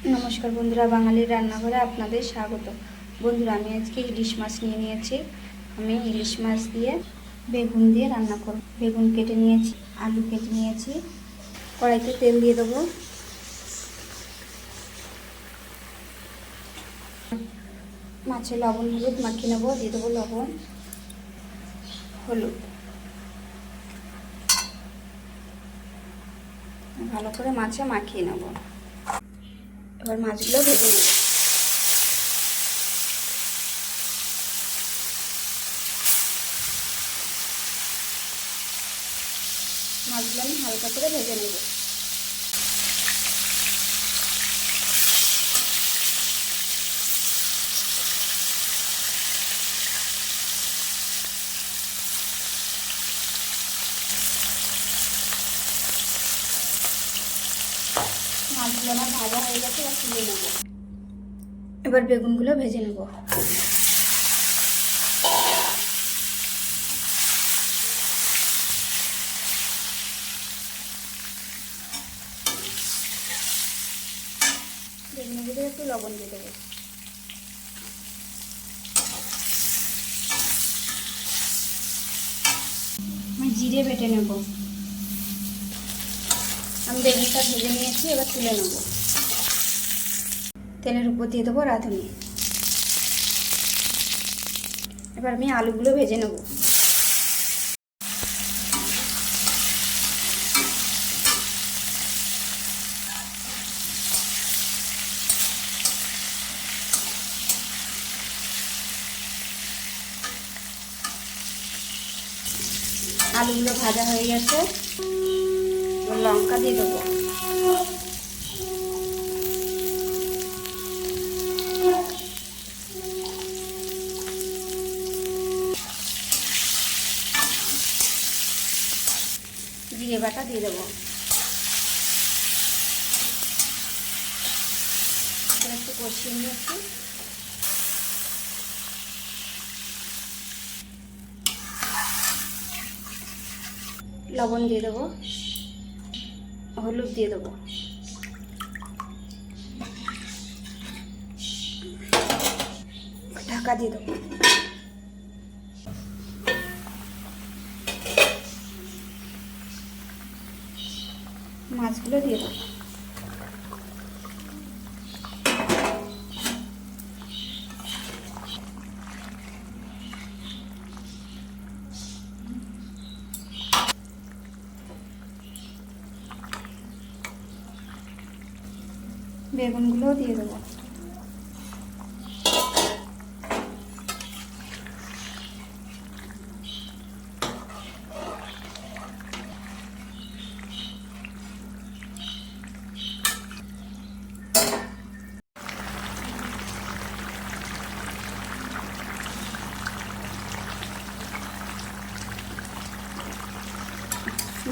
নমস্কার বন্ধুরা, বাঙালির রান্নাঘরে আপনাদের স্বাগত। বন্ধুরা, আমি আজকে ইলিশ মাছ নিয়ে নিয়েছি। আমি ইলিশ মাছ দিয়ে বেগুন দিয়ে রান্না করব। বেগুন কেটে নিয়েছি, আলু কেটে নিয়েছি। কড়াইতে তেল দিয়ে দেবো। মাছে লবণ হলুদ মাখিয়ে নেবো। দিয়ে দেবো লবণ হলুদ, ভালো করে মাছে মাখিয়ে নেব। এবার মাছগুলো ভেজে নেব। মাছগুলো আমি হালকা করে ভেজে নেব। মাছগুলো আমার ভাজা হয়ে গেছে, এবার তুলে নেব। এবার বেগুনগুলো ভেজে নেব। বেগুনের ভিতরে একটু লবণ দিয়ে দেবো। আমি জিরে বেটে নেব। আমি বেগুনটা ভেজে নিয়েছি, এবার তুলে নেব। তেলের উপর দিয়ে দেবো রাঁধুনি। এবার আমি আলুগুলো ভেজে নেব। আলুগুলো ভাজা হয়ে গেছে, লঙ্কা দিয়ে দেবো। জিরে বাটা দিয়ে দেবো। একটু কষিয়ে নিয়েছি। লবণ দিয়ে দেবো, হলুদ দিয়ে দেবো। ঢাকা দিয়ে দেবো। মাছগুলো দিয়ে দেবো। বেগুনগুলোও দিয়ে দেবো।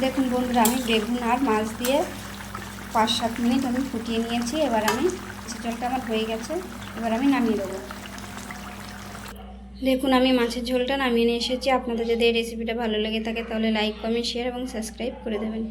দেখুন বন্ধুরা, আমি বেগুন আর মাছ দিয়ে 5-7 মিনিট আমি ফুটিয়ে নিয়েছি। এবার আমি মাছের ঝোলটা আমার হয়ে গেছে, এবার আমি নামিয়ে দেবো। দেখুন, আমি মাছের ঝোলটা নামিয়ে নিয়ে এসেছি। আপনাদের যদি এই রেসিপিটা ভালো লেগে থাকে তাহলে লাইক, কমেন্ট, শেয়ার এবং সাবস্ক্রাইব করে দেবেন।